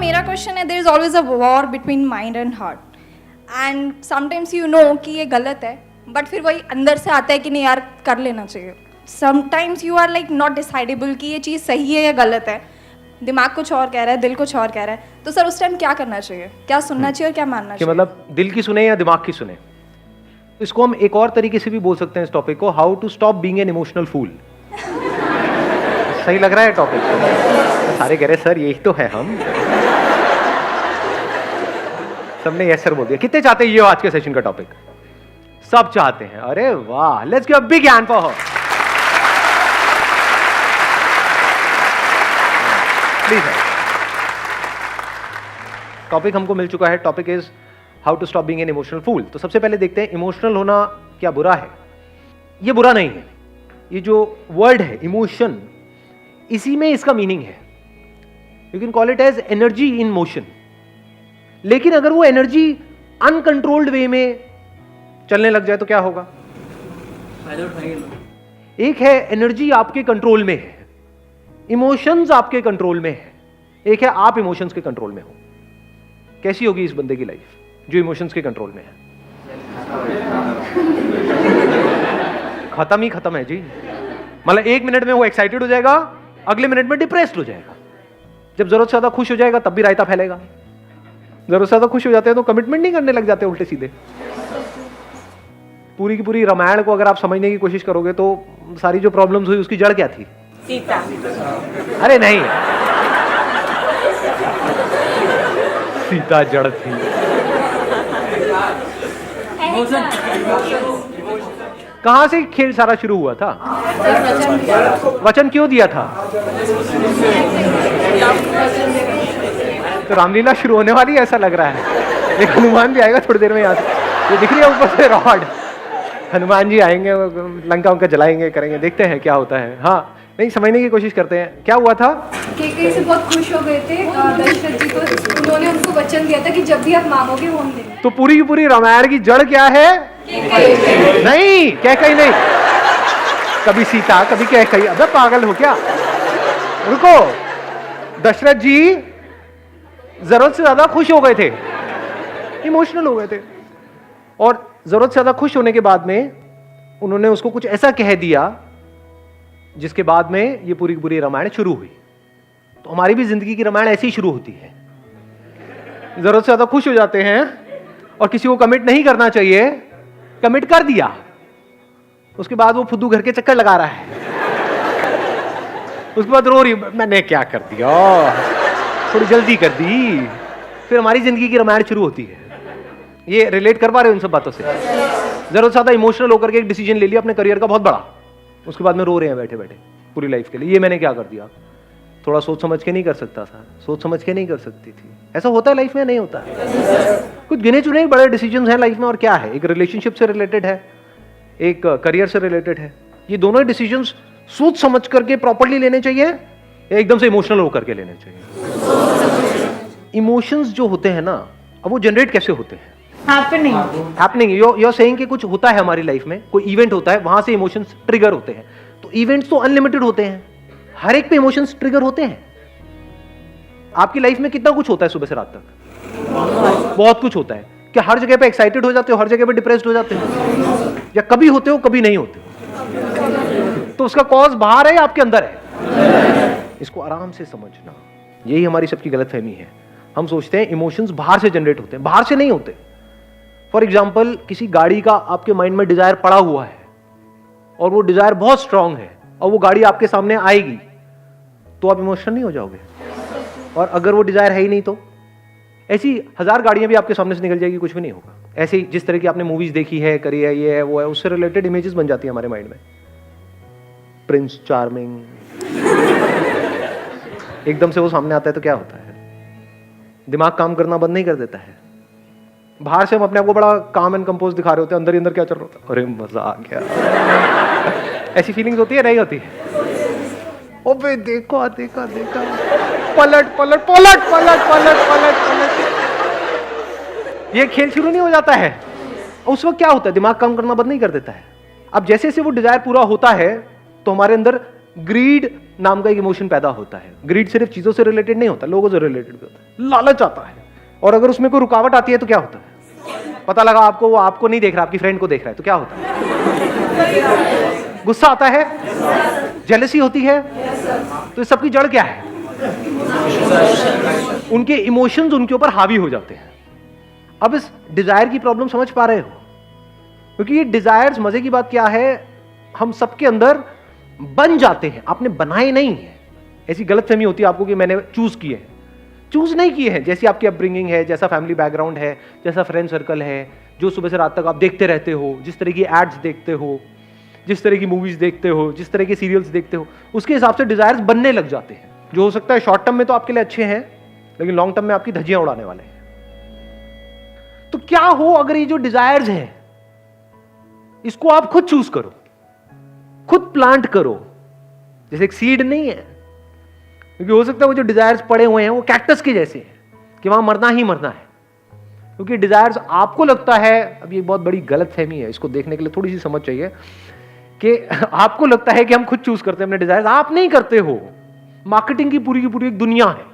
मेरा क्वेश्चन है, there is always a war between mind and heart, and sometimes you know कि ये गलत है, बट फिर वही अंदर से आता है कि नहीं यार कर लेना चाहिए. Sometimes you are like not decidable कि ये चीज़ सही है या गलत है, दिमाग कुछ और कह रहा है, दिल कुछ और कह रहा है, तो सर उस टाइम क्या करना चाहिए, क्या सुनना चाहिए और क्या मानना चाहिए? मतलब दिल की सुने या दिमाग की सुने? इसको हम एक और तरीके से भी बोल सकते हैं इस टॉपिक को, how to stop being an emotional fool. सही लग रहा है टॉपिक? सारे कह रहे सर यही तो है हम. सबने यस सर बोल दिया. कितने चाहते हैं ये आज के सेशन का टॉपिक? सब चाहते हैं. अरे वाह, let's give a big hand for her. Please. Topic हमको मिल चुका है. Topic is how to stop being an emotional fool. तो सबसे पहले देखते हैं इमोशनल होना क्या बुरा है? ये बुरा नहीं है. ये जो वर्ड है इमोशन, इसी में इसका मीनिंग है. You can call it as energy in motion. लेकिन अगर वो एनर्जी अनकंट्रोल्ड वे में चलने लग जाए तो क्या होगा? एक है एनर्जी आपके कंट्रोल में है, इमोशंस आपके कंट्रोल में है. एक है आप इमोशंस के कंट्रोल में हो. कैसी होगी इस बंदे की लाइफ जो इमोशंस के कंट्रोल में है? खत्म ही खत्म है जी. मतलब एक मिनट में वो एक्साइटेड हो जाएगा, अगले मिनट में डिप्रेस्ड हो जाएगा. जब जरूरत से ज्यादा खुश हो जाएगा तब भी रायता फैलेगा. जरूरत से ज्यादा खुश हो जाते हैं तो कमिटमेंट नहीं करने लग जाते उल्टे सीधे. पूरी की पूरी रामायण को अगर आप समझने की कोशिश करोगे तो सारी जो प्रॉब्लम्स हुई उसकी जड़ क्या थी? सीता. अरे नहीं, सीता जड़ थी. कहां से खेल सारा शुरू हुआ था? वचन क्यों दिया था? तो रामलीला शुरू होने वाली है ऐसा लग रहा है. एक हनुमान भी आएगा थोड़ी देर में. यहाँ ये दिख रही है ऊपर से रॉड. हनुमान जी आएंगे, लंका उनका जलाएंगे, करेंगे. देखते हैं क्या होता है. हाँ, नहीं समझने की कोशिश करते हैं क्या हुआ था. कैकेयी से बहुत खुश हो गए थे दशरथ जी, तो उन्होंने उनको वचन दिया था कि जब भी आप मांगोगे वो हम देंगे. तो पूरी की पूरी रामायण की जड़ क्या है? नहीं, कैकेयी नहीं. कभी सीता, कभी कैकेयी. अबे पागल हो क्या? रुको. दशरथ जी जरूरत से ज्यादा खुश हो गए थे, इमोशनल हो गए थे, और जरूरत से ज्यादा खुश होने के बाद में उन्होंने उसको कुछ ऐसा कह दिया जिसके बाद में ये पूरी की पूरी रामायण शुरू हुई. तो हमारी भी जिंदगी की रामायण ऐसे ही शुरू होती है. जरूरत से ज्यादा खुश हो जाते हैं और किसी को कमिट नहीं करना चाहिए, कमिट कर दिया, उसके बाद वो फुद्दू घर के चक्कर लगा रहा है. उसके बाद रो रही, मैंने क्या कर दिया, थोड़ी जल्दी कर दी. फिर हमारी जिंदगी की रामायण शुरू होती है. ये रिलेट कर पा रहे हो इन सब बातों से? जरूरत से ज्यादा इमोशनल होकर के एक डिसीजन ले लिया अपने करियर का बहुत बड़ा, उसके बाद में रो रहे हैं बैठे बैठे पूरी लाइफ के लिए. ये मैंने क्या कर दिया, थोड़ा सोच समझ के नहीं कर सकता था, सोच समझ के नहीं कर सकती थी. ऐसा होता है लाइफ में? नहीं होता है. कुछ गिने चुने बड़े डिसीजंस हैं लाइफ में. और क्या है, एक रिलेशनशिप से रिलेटेड है, एक करियर से रिलेटेड है. ये दोनों डिसीजंस सोच समझ करके प्रॉपर्ली लेने चाहिए या एकदम से इमोशनल होकर के लेने चाहिए? इमोशंस जो होते हैं ना, अब वो जनरेट कैसे होते हैं? हैपनिंग. you're saying कि कुछ होता है हमारी लाइफ में, कोई इवेंट होता है, वहां से इमोशंस ट्रिगर होते हैं. तो इवेंट्स तो अनलिमिटेड होते हैं, हर एक पे इमोशंस ट्रिगर होते हैं. आपकी लाइफ में कितना कुछ होता है सुबह से रात तक? बहुत कुछ होता है. क्या हर जगह पे एक्साइटेड हो जाते हो, हर जगह पे डिप्रेस्ड हो जाते हो, या कभी होते हो कभी नहीं होते हो? तो उसका कॉज बाहर है या आपके अंदर है? इसको आराम से समझना. यही हमारी सबकी गलतफहमी है. हम सोचते हैं इमोशंस बाहर से जनरेट होते हैं, बाहर से नहीं होते. फॉर एग्जाम्पल, किसी गाड़ी का आपके माइंड में डिजायर पड़ा हुआ है और वो डिजायर बहुत स्ट्रांग है और वो गाड़ी आपके सामने आएगी तो आप इमोशनल नहीं हो जाओगे? और अगर वो डिजायर है ही नहीं तो? ऐसी 1000 गाड़ियां भी आपके सामने से निकल जाएगी, कुछ भी नहीं होगा. ऐसे ही जिस तरह की आपने मूवीज देखी है, करी है, ये है वो है, उससे रिलेटेड इमेजेस बन जाती है हमारे माइंड में. प्रिंस चार्मिंग, एकदम से वो सामने आता है तो क्या होता है? दिमाग काम करना बंद नहीं कर देता है. बाहर से हम अपने आप को बड़ा काम एंड कंपोज दिखा रहे होते हैं, अंदर ही अंदर क्या चल रहा होता है? अरे मजा आ गया. ऐसी फीलिंग्स होती है? नहीं होती? ओबे देखो देखा देखा, पलट पलट पलट पलट पलट पलट पलट. ये खेल शुरू नहीं हो जाता है. उस वक्त क्या होता है? दिमाग काम करना बंद नहीं कर देता है. अब जैसे जैसे वो डिजायर पूरा होता है तो हमारे अंदर ग्रीड नाम का एक इमोशन पैदा होता है। ग्रीड सिर्फ चीजों से रिलेटेड नहीं होता, लोगों से रिलेटेड भी होता है। लालच आता है, और अगर उसमें कोई रुकावट आती है तो क्या होता है? पता लगा आपको वो आपको नहीं देख रहा, आपकी फ्रेंड को देख रहा है, तो क्या होता है? गुस्सा आता है, जेलसी होती है। तो इस सब की जड़ क्या है? उनके इमोशंस उनके ऊपर हावी हो जाते हैं। अब इस डिजायर की प्रॉब्लम समझ पा रहे हो? क्योंकि ये डिजायर्स, मजे की बात क्या है, हम सबके अंदर बन जाते हैं, आपने बनाए नहीं है। ऐसी गलतफहमी होती है आपको कि मैंने चूज किए हैं। चूज नहीं किए हैं। जैसी आपकी अपब्रिंगिंग है, जैसा फैमिली बैकग्राउंड है, जैसा फ्रेंड सर्कल है, जो सुबह से रात तक आप देखते रहते हो, जिस तरह की एड्स देखते हो, जिस तरह की मूवीज देखते हो, जिस तरह के सीरियल्स देखते हो, उसके हिसाब से डिजायर्स बनने लग जाते हैं, जो हो सकता है शॉर्ट टर्म में तो आपके लिए अच्छे हैं, लेकिन लॉन्ग टर्म में आपकी धज्जियां उड़ाने वाले हैं। तो क्या हो अगर ये जो डिजायर्स हैं, इसको आप खुद चूज करो, खुद प्लांट करो। जैसे एक सीड नहीं है, क्योंकि हो सकता है वो जो डिजायर्स पड़े हुए हैं वो कैक्टस के जैसे हैं कि वहां मरना ही मरना है। क्योंकि डिजायर्स आपको लगता है, अब ये बहुत बड़ी गलतफहमी है, इसको देखने के लिए थोड़ी सी समझ चाहिए, कि आपको लगता है कि हम खुद चूज करते हैं अपने डिजायर्स। आप नहीं करते हो। मार्केटिंग की पूरी एक दुनिया है।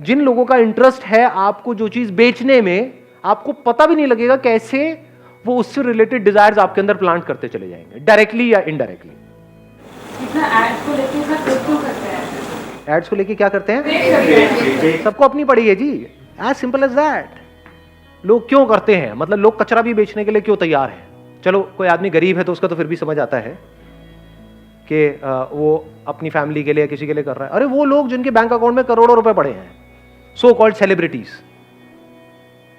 जिन लोगों का इंटरेस्ट है आपको जो चीज बेचने में, आपको पता भी नहीं लगेगा कैसे वो उससे रिलेटेड डिजायर्स आपके अंदर प्लांट करते चले जाएंगे, डायरेक्टली या इनडायरेक्टली। एड्स को लेके क्यों करते हैं? एड्स को लेके क्या करते हैं? सबको अपनी पड़ी है जी, एज सिंपल एज दैट। लोग क्यों करते हैं? मतलब लोग कचरा भी बेचने के लिए क्यों तैयार है? चलो कोई आदमी गरीब है तो उसका तो फिर भी समझ आता है कि वो अपनी फैमिली के लिए किसी के लिए कर रहा है। अरे वो लोग जिनके बैंक अकाउंट में करोड़ों रुपए पड़े हैं, सो कॉल्ड सेलिब्रिटीज,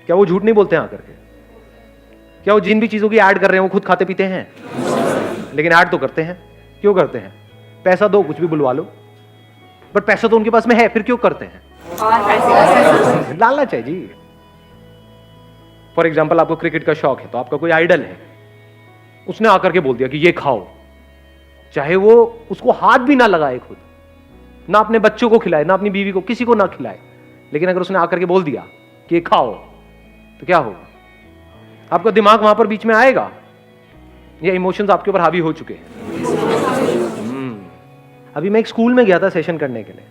क्या वो झूठ नहीं बोलते हैं आकर के? क्या वो जिन भी चीजों की ऐड कर रहे हैं वो खुद खाते पीते हैं? लेकिन ऐड तो करते हैं। क्यों करते हैं? पैसा दो, कुछ भी बुलवा लो, बट पैसा तो उनके पास में है, फिर क्यों करते हैं? लालच है जी। फॉर एग्जाम्पल, आपको क्रिकेट का शौक है, तो आपका कोई आइडल है, उसने आकर के बोल दिया कि ये खाओ, चाहे वो उसको हाथ भी ना लगाए खुद, ना अपने बच्चों को खिलाए, ना अपनी बीवी को, किसी को ना खिलाए, लेकिन अगर उसने आकर के बोल दिया कि ये खाओ, तो क्या होगा? आपका दिमाग वहां पर बीच में आएगा? ये इमोशंस आपके ऊपर हावी हो चुके हैं। अभी मैं एक स्कूल में गया था सेशन करने के लिए,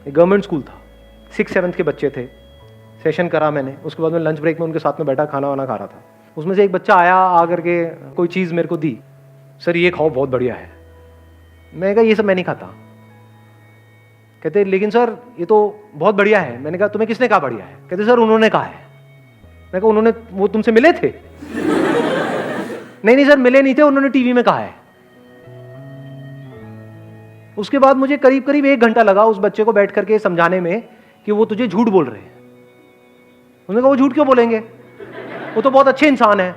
एक गवर्नमेंट स्कूल था, 6th-7th के बच्चे थे। सेशन करा मैंने, उसके बाद मैं लंच ब्रेक में उनके साथ में बैठा खाना वाना खा रहा था। उसमें से एक बच्चा आया, आकर के कोई चीज़ मेरे को दी, सर ये खाओ बहुत बढ़िया है। मैंने कहा ये सब मैं नहीं खाता। कहते लेकिन सर ये तो बहुत बढ़िया है। मैंने कहा तुम्हें किसने कहा बढ़िया है? कहते सर उन्होंने कहा है। मैं कहा उन्होंने, वो तुमसे मिले थे? नहीं सर मिले नहीं थे, उन्होंने टीवी में कहा है। उसके बाद मुझे करीब 1 घंटा लगा उस बच्चे को बैठ करके समझाने में कि वो तुझे झूठ बोल रहे हैं। उन्होंने कहा वो झूठ क्यों बोलेंगे, वो तो बहुत अच्छे इंसान है,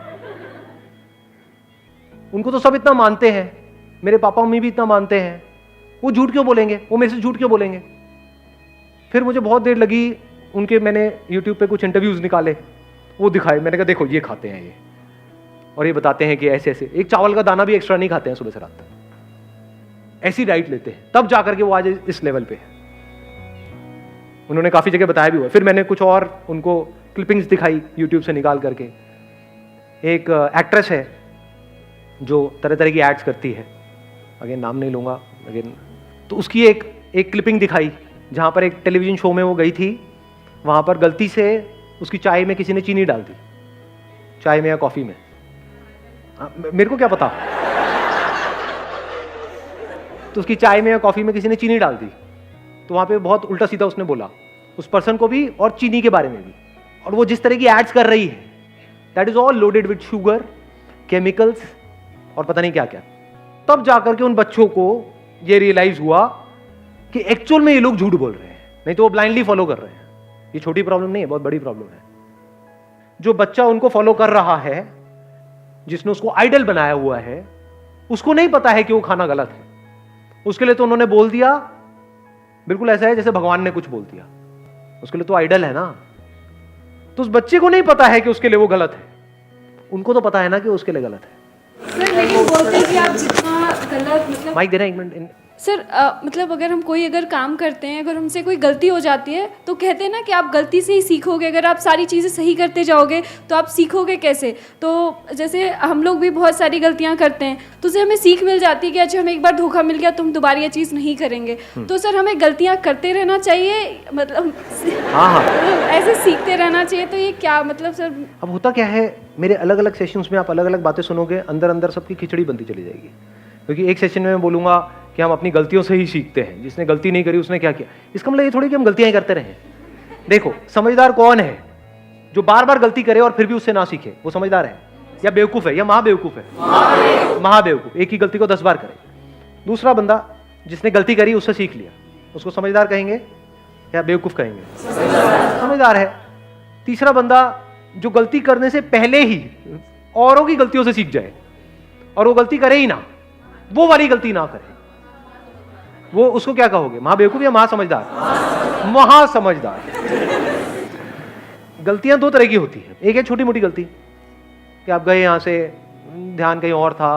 उनको तो सब इतना मानते हैं, मेरे पापा मम्मी भी इतना मानते हैं, वो झूठ क्यों बोलेंगे, वो मेरे से झूठ क्यों बोलेंगे? फिर मुझे बहुत देर लगी, उनके मैंने यूट्यूब पे कुछ इंटरव्यूज निकाले, वो दिखाए। मैंने कहा देखो ये खाते हैं ये, और ये बताते हैं कि ऐसे ऐसे, एक चावल का दाना भी एक्स्ट्रा नहीं खाते हैं सुबह से रात तक, ऐसी डाइट लेते हैं, तब जाकर के वो आज इस लेवल पे है। उन्होंने काफी जगह बताया भी हुआ। फिर मैंने कुछ और उनको क्लिपिंग्स दिखाई यूट्यूब से निकाल करके। एक एक्ट्रेस है जो तरह तरह की एड्स करती है, अगेन नाम नहीं लूंगा, अगेन, तो उसकी एक क्लिपिंग दिखाई जहां पर एक टेलीविजन शो में वो गई थी, वहां पर गलती से उसकी चाय में किसी ने चीनी डाल दी, चाय में या कॉफी में, मेरे को क्या पता, तो उसकी चाय में या कॉफी में किसी ने चीनी डाल दी, तो वहां पे बहुत उल्टा सीधा उसने बोला उस पर्सन को भी और चीनी के बारे में भी। और वो जिस तरह की एड्स कर रही है, that is all loaded with sugar, chemicals और पता नहीं क्या क्या। तब जाकर के उन बच्चों को ये रियलाइज हुआ कि एक्चुअल में ये लोग झूठ बोल रहे हैं, नहीं तो वो ब्लाइंडली फॉलो कर रहे हैं। ये छोटी प्रॉब्लम नहीं है, बहुत बड़ी प्रॉब्लम है। जो बच्चा उनको फॉलो कर रहा है, जिसने उसको आइडल बनाया हुआ है, उसको नहीं पता है कि वो खाना गलत है, उसके लिए तो उन्होंने बोल दिया। बिल्कुल ऐसा है जैसे भगवान ने कुछ बोल दिया, उसके लिए तो आइडल है ना। तो उस बच्चे को नहीं पता है कि उसके लिए वो गलत है, उनको तो पता है ना कि उसके लिए गलत है। सर लेकिन बोलते हैं कि आप जितना गलत मतलब माइक देना एक मिनट। सर मतलब अगर काम करते हैं, अगर हमसे कोई गलती हो जाती है तो कहते हैं ना कि आप गलती से ही सीखोगे। अगर आप सारी चीज़ें सही करते जाओगे तो आप सीखोगे कैसे? तो जैसे हम लोग भी बहुत सारी गलतियां करते हैं तो उससे हमें सीख मिल जाती है कि अच्छा हमें एक बार धोखा मिल गया तो हम दोबारा ये चीज़ नहीं करेंगे। तो सर हमें गलतियां करते रहना चाहिए, मतलब हाँ ऐसे सीखते रहना चाहिए। तो ये क्या मतलब सर? अब होता क्या है, मेरे अलग अलग सेशंस में आप अलग अलग बातें सुनोगे, अंदर अंदर सबकी खिचड़ी बनती चली जाएगी। क्योंकि एक सेशन में मैं बोलूँगा कि हम अपनी गलतियों से ही सीखते हैं, जिसने गलती नहीं करी उसने क्या किया। इसका मतलब ये थोड़ी कि हम गलतियां ही करते रहें। देखो, समझदार कौन है? जो बार बार गलती करे और फिर भी उससे ना सीखे, वो समझदार है या बेवकूफ़ है या महाबेवकूफ़ है? महाबेवकूफ़। एक ही गलती को 10 बार करे। दूसरा बंदा जिसने गलती करी उससे सीख लिया, उसको समझदार कहेंगे या बेवकूफ़ कहेंगे? समझदार है। तीसरा बंदा जो गलती करने से पहले ही औरों की गलतियों से सीख जाए और वो गलती करे ही ना, वो वाली गलती ना करे, वो उसको क्या कहोगे? महाबेवकूफ या महासमझदार? महासमझदार। गलतियां दो तरह की होती हैं। एक है छोटी मोटी गलती कि आप गए यहां से, ध्यान कहीं और था,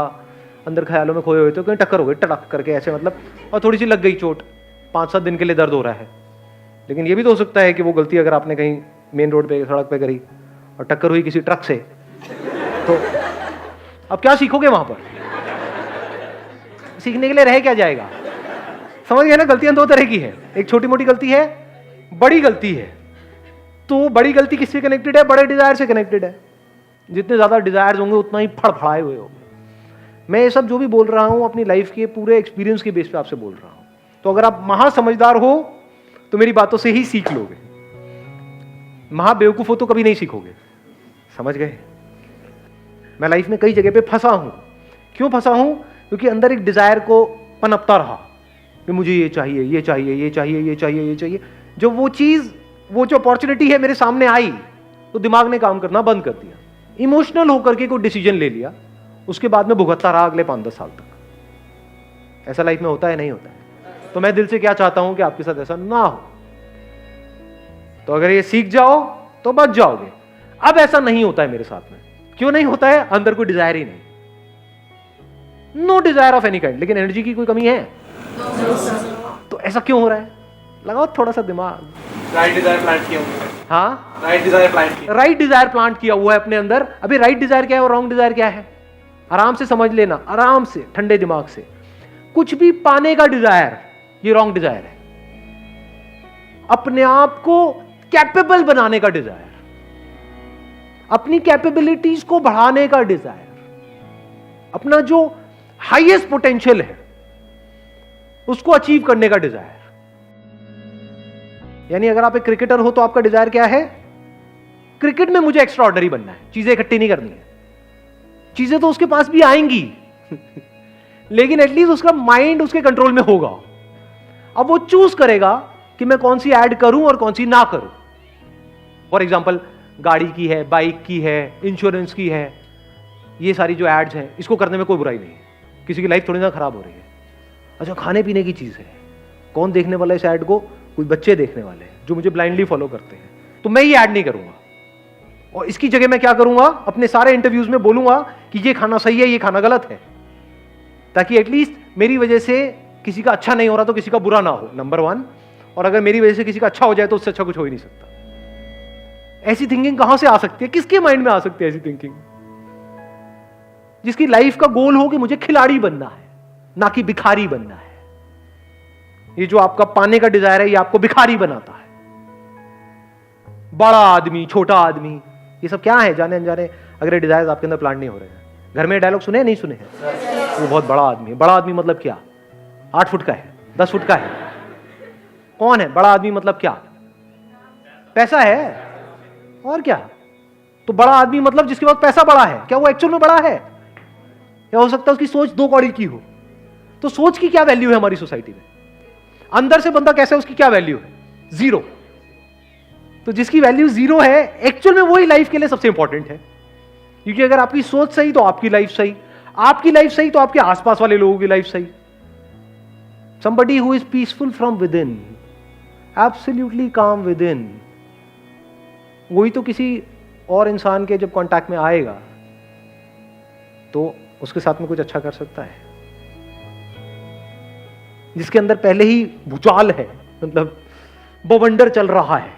अंदर ख्यालों में खोए हुए थे, कहीं टक्कर हो गई टड़क करके ऐसे, मतलब, और थोड़ी सी लग गई चोट, 5-7 दिन के लिए दर्द हो रहा है। लेकिन ये भी तो हो सकता है कि वो गलती अगर आपने कहीं मेन रोड पे सड़क पे करी और टक्कर हुई किसी ट्रक से, तो अब क्या सीखोगे वहां पर? सीखने के लिए रह क्या जाएगा? समझ गए ना? गलतियां दो तरह की है, एक छोटी मोटी गलती है, बड़ी गलती है। तो बड़ी गलती किससे कनेक्टेड है? बड़े डिजायर से कनेक्टेड है। जितने ज्यादा डिजायर्स होंगे उतना ही फड़फड़ाए हुए होंगे। मैं ये सब जो भी बोल रहा हूं अपनी लाइफ के पूरे एक्सपीरियंस के बेस पे आपसे बोल रहा हूं। तो अगर आप महासमझदार हो तो मेरी बातों से ही सीख लोगे, महाबेवकूफ हो तो कभी नहीं सीखोगे। समझ गए? मैं लाइफ में कई जगह पे फंसा हूं। क्यों फंसा हूं? क्योंकि अंदर एक डिजायर को पनपता रहा कि मुझे ये चाहिए, ये चाहिए, ये चाहिए, ये चाहिए, ये चाहिए। जो वो चीज, वो जो अपॉर्चुनिटी है मेरे सामने आई तो दिमाग ने काम करना बंद कर दिया, इमोशनल होकर के कोई डिसीजन ले लिया, उसके बाद में भुगतता रहा अगले 5-10 साल तक। ऐसा लाइफ में होता है? नहीं होता है। तो मैं दिल से क्या चाहता हूं कि आपके साथ ऐसा ना हो। तो अगर ये सीख जाओ तो बच जाओगे। अब ऐसा नहीं होता है मेरे साथ में। क्यों नहीं होता है? अंदर कोई डिजायर ही नहीं, no desire of any kind. लेकिन एनर्जी की कोई कमी है? तो ऐसा क्यों हो रहा है? लगाओ थोड़ा सा दिमाग। राइट डिजायर प्लांट किया हुआ है। हाँ, राइट डिजायर प्लांट किया। राइट डिजायर प्लांट किया हुआ है अपने अंदर। अभी राइट डिजायर क्या है और रॉन्ग डिजायर क्या है? आराम से समझ लेना, आराम से, ठंडे दिमाग से। कुछ भी पाने का डिजायर, ये रॉन्ग डिजायर है। अपने आप को कैपेबल बनाने का डिजायर, अपनी कैपेबिलिटीज को बढ़ाने का डिजायर, अपना जो हाईएस्ट पोटेंशियल है उसको अचीव करने का डिजायर। यानी अगर आप एक क्रिकेटर हो तो आपका डिजायर क्या है? क्रिकेट में मुझे एक्स्ट्रा ऑर्डिनरी बनना है, चीजें इकट्ठी नहीं करनी है। चीजें तो उसके पास भी आएंगी लेकिन एटलीस्ट उसका माइंड उसके कंट्रोल में होगा। अब वो चूज करेगा कि मैं कौन सी ऐड करूं और कौन सी ना करूं। फॉर एग्जाम्पल, गाड़ी की है, बाइक की है, इंश्योरेंस की है, ये सारी जो एड्स हैं, इसको करने में कोई बुराई नहीं है। किसी की लाइफ थोड़ी ना खराब हो रही है। अच्छा, खाने पीने की चीज है, कौन देखने वाला इस ऐड को? कोई बच्चे देखने वाले हैं जो मुझे ब्लाइंडली फॉलो करते हैं। तो मैं ये ऐड नहीं करूंगा, और इसकी जगह मैं क्या करूंगा? अपने सारे इंटरव्यूज में बोलूंगा कि ये खाना सही है, ये खाना गलत है, ताकि एटलीस्ट मेरी वजह से किसी का अच्छा नहीं हो रहा तो किसी का बुरा ना हो, नंबर 1। और अगर मेरी वजह से किसी का अच्छा हो जाए तो उससे अच्छा कुछ हो ही नहीं सकता। ऐसी थिंकिंग कहां से आ सकती है? किसके माइंड में आ सकती है ऐसी थिंकिंग? जिसकी लाइफ का गोल हो कि मुझे खिलाड़ी बनना है, ना कि भिखारी बनना है। ये जो आपका पाने का डिजायर है, ये आपको भिखारी बनाता है। बड़ा आदमी, छोटा आदमी, ये सब क्या है? जाने अनजाने अगर डिजायर आपके अंदर प्लांट नहीं हो रहे हैं। घर में डायलॉग सुने नहीं सुने हैं? वो बहुत बड़ा आदमी है। बड़ा आदमी मतलब क्या? 8 फुट का है, 10 फुट का है? कौन है बड़ा आदमी? मतलब क्या? पैसा है और क्या? तो बड़ा आदमी मतलब जिसके पास पैसा बड़ा है। क्या वो एक्चुअल में बड़ा है? या हो सकता है उसकी सोच 2 कौड़ी की हो। तो सोच की क्या वैल्यू है हमारी सोसाइटी में? अंदर से बंदा कैसा है, उसकी क्या वैल्यू है? 0। तो जिसकी वैल्यू 0 है, एक्चुअल में वही लाइफ के लिए सबसे इंपॉर्टेंट है। क्योंकि अगर आपकी सोच सही तो आपकी लाइफ सही, आपकी लाइफ सही तो आपके आसपास वाले लोगों की लाइफ सही। Somebody who is peaceful from within, absolutely calm within, वही तो किसी और इंसान के जब कांटेक्ट में आएगा तो उसके साथ में कुछ अच्छा कर सकता है। जिसके अंदर पहले ही भूचाल है, मतलब बवंडर चल रहा है,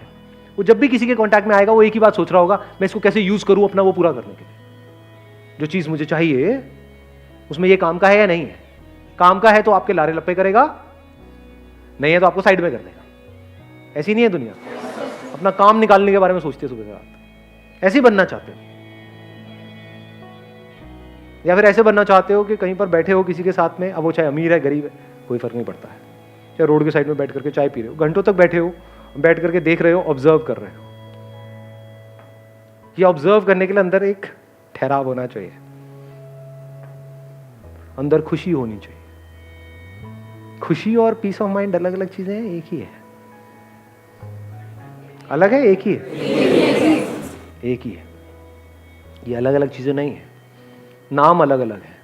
वो जब भी किसी के कांटेक्ट में आएगा वो एक ही बात सोच रहा होगा, मैं इसको कैसे यूज करूं अपना वो पूरा करने के लिए। जो चीज मुझे चाहिए उसमें ये काम का है या नहीं है। काम का है तो आपके लारे लप्पे करेगा, नहीं है तो आपको साइड में कर देगा। ऐसी नहीं है दुनिया, अपना काम निकालने के बारे में सोचते सुबह से रात। ऐसे ही बनना चाहते हो, या फिर ऐसे बनना चाहते हो कि कहीं पर बैठे हो किसी के साथ में, अब वो चाहे अमीर है गरीब है कोई फर्क नहीं पड़ता है, चाहे रोड के साइड में बैठ करके चाय पी रहे हो, घंटों तक बैठे हो, बैठ करके देख रहे हो, ऑब्जर्व कर रहे हो। ये ऑब्जर्व करने के लिए अंदर एक ठहराव होना चाहिए, अंदर खुशी होनी चाहिए। खुशी और पीस ऑफ माइंड अलग अलग चीजें हैं, एक ही है? अलग है? एक ही है? एक ही है। ये अलग अलग चीजें नहीं है, नाम अलग अलग है।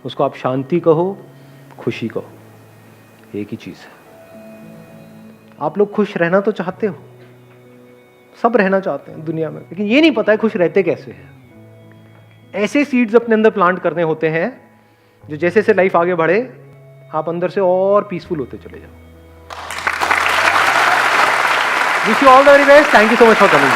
उसको आप शांति कहो, खुशी कहो, एक ही चीज है। आप लोग खुश रहना तो चाहते हो, सब रहना चाहते हैं दुनिया में, लेकिन ये नहीं पता है खुश रहते कैसे हैं। ऐसे सीड्स अपने अंदर प्लांट करने होते हैं जो जैसे जैसे लाइफ आगे बढ़े आप अंदर से और पीसफुल होते चले जाओ। Wish you all the very best. Thank you so much for coming.